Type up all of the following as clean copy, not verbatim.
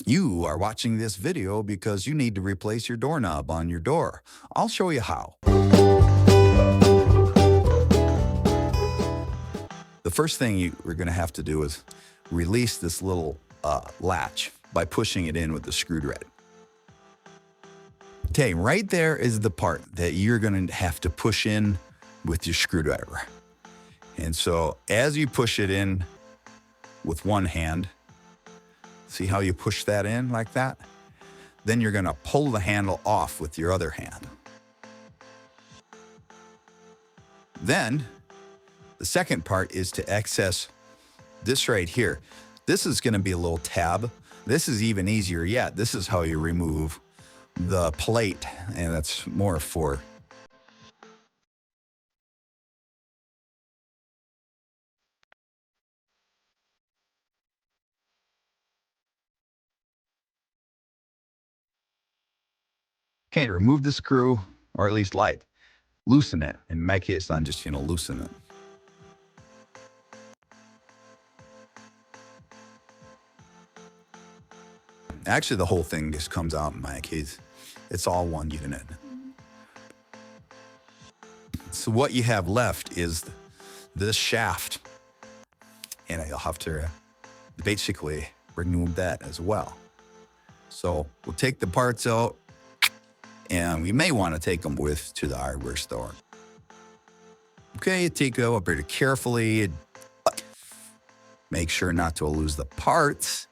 You are watching this video because you need to replace your doorknob on your door. I'll show you how. The first thing we're going to have to do is release this little latch by pushing it in with the screwdriver. Okay, right there is the part that you're going to have to push in with your screwdriver. And so as you push it in with one hand, see how you push that in like that? Then you're going to pull the handle off with your other hand. Then the second part is to access this right here. This is going to be a little tab. This is even easier yet. This is how you remove the plate, and that's more for okay, remove the screw, or at least loosen it. In my case, I'm just loosen it. Actually, the whole thing just comes out in my case. It's all one unit. So what you have left is this shaft, and you'll have to basically remove that as well. So we'll take the parts out, and we may want to take them to the hardware store. Okay, you take it out very carefully. Make sure not to lose the parts.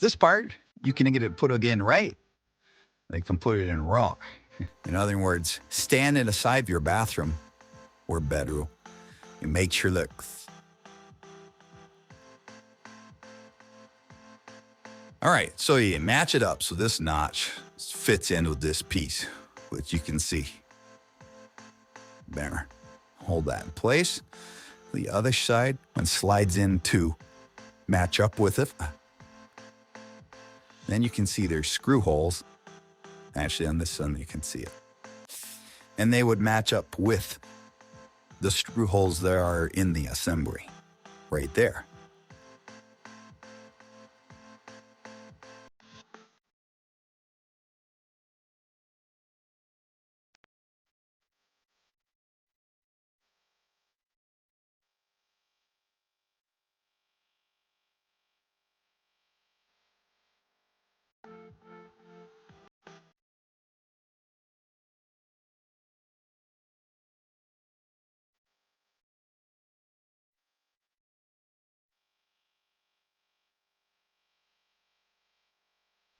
This part, you can get it put again right. They can put it in wrong. In other words, stand in the side of your bathroom or bedroom and make sure that all right, so you match it up so this notch fits in with this piece, which you can see. There. Hold that in place. The other side and slides in to match up with it. Then you can see there's screw holes. Actually, on this one, you can see it. And they would match up with the screw holes that are in the assembly right there.